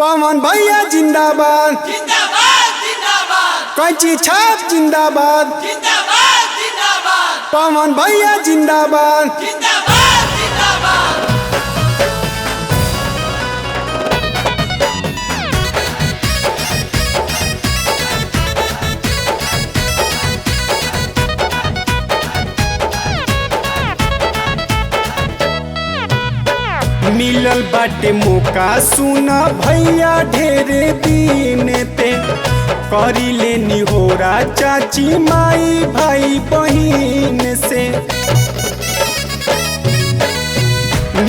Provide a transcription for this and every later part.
पवन भैया जिंदाबाद जिंदाबाद जिंदाबाद कैंची छाप जिंदाबाद जिंदाबाद जिंदाबाद पवन भैया जिंदाबाद जिंदाबाद जिंदाबाद मिलल बाटे मौका सुना भैया ढेरे दिन पे करी लेनी होरा चाची माई भाई बहिन से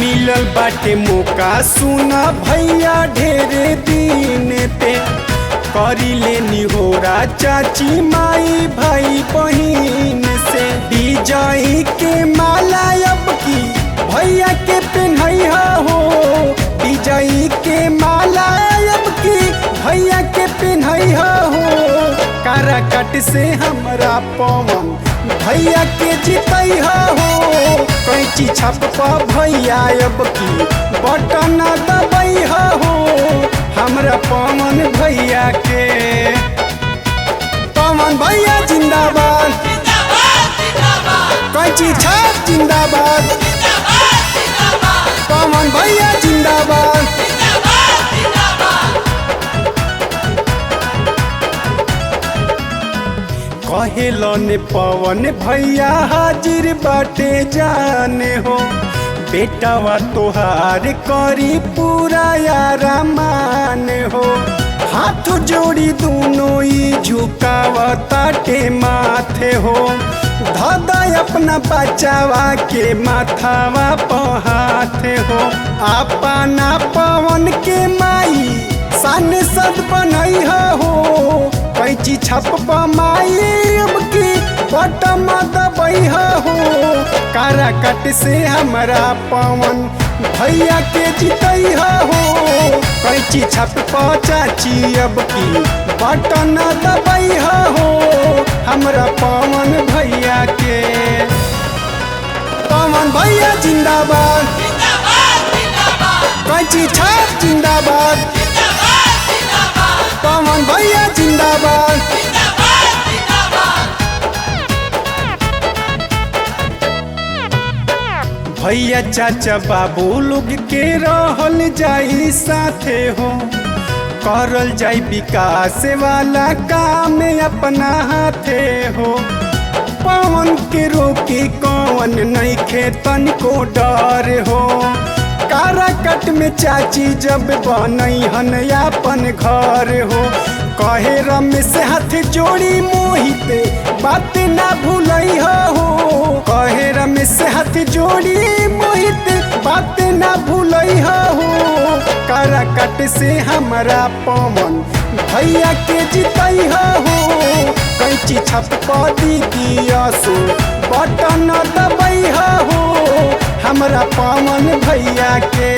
मिलल बाटे मौका सुना भैया ढेरे दिन पे करी लेनी होरा चाची माई भाई बहिन से विजयी के माला अब की भैया के पेन्हैया हो विजयी के माला अब की भैया के पेन्हैया हो काराकट से हमरा पवन भैया के जितैया हो कैंची छप भैया अब की बटन दबैया हो हमरा पवन भैया के पवन भैया जिंदाबाद जिंदाबाद जिंदाबाद कैंची छाप जिंदाबाद जिंदाबाद जिंदाबाद पवन भैया जिंदाबाद जिंदाबाद जिंदाबाद कहेलन पवन भैया हाजिर बाटे जाने हो बेटावा तोहार करी पूरा यारा मान हो हाथ जोड़ी दोनों ही झुकावताटे माथे हो दादा अपना बचावा के माथावा पहाथे हो अपना पवन के माई सन सद बनई हो कैची छप माई अब की बटम दबई हो काराकट से हमरा पवन भैया के जितई हो कैची छप चाची अब की बटन दबई हो हमरा पवन भैया के पवन भैया जिंदाबाद जिंदाबाद जिंदाबाद कैची छाप जिंदाबाद जिंदाबाद जिंदाबाद पवन भैया जिंदाबाद जिंदाबाद जिंदाबाद भैया चाचा बाबू लोग के रहल जाई साथे हो करल जाई विकास वाला काम अपना हाथे हो पवन के रोके कौन नहीं खेतन को डर हो काराकट में चाची जब बनई हन अपन घर हो कहे रमेश हाथ जोड़ी मोहिते बात ना भूलई हो कहे रमेश हाथ जोड़ी मोहित बात ना भूलई हो काराकट से हमरा पवन भैया के जितई हो कैंची छप दिया सो बटन दबई हो हमरा पवन भैया के।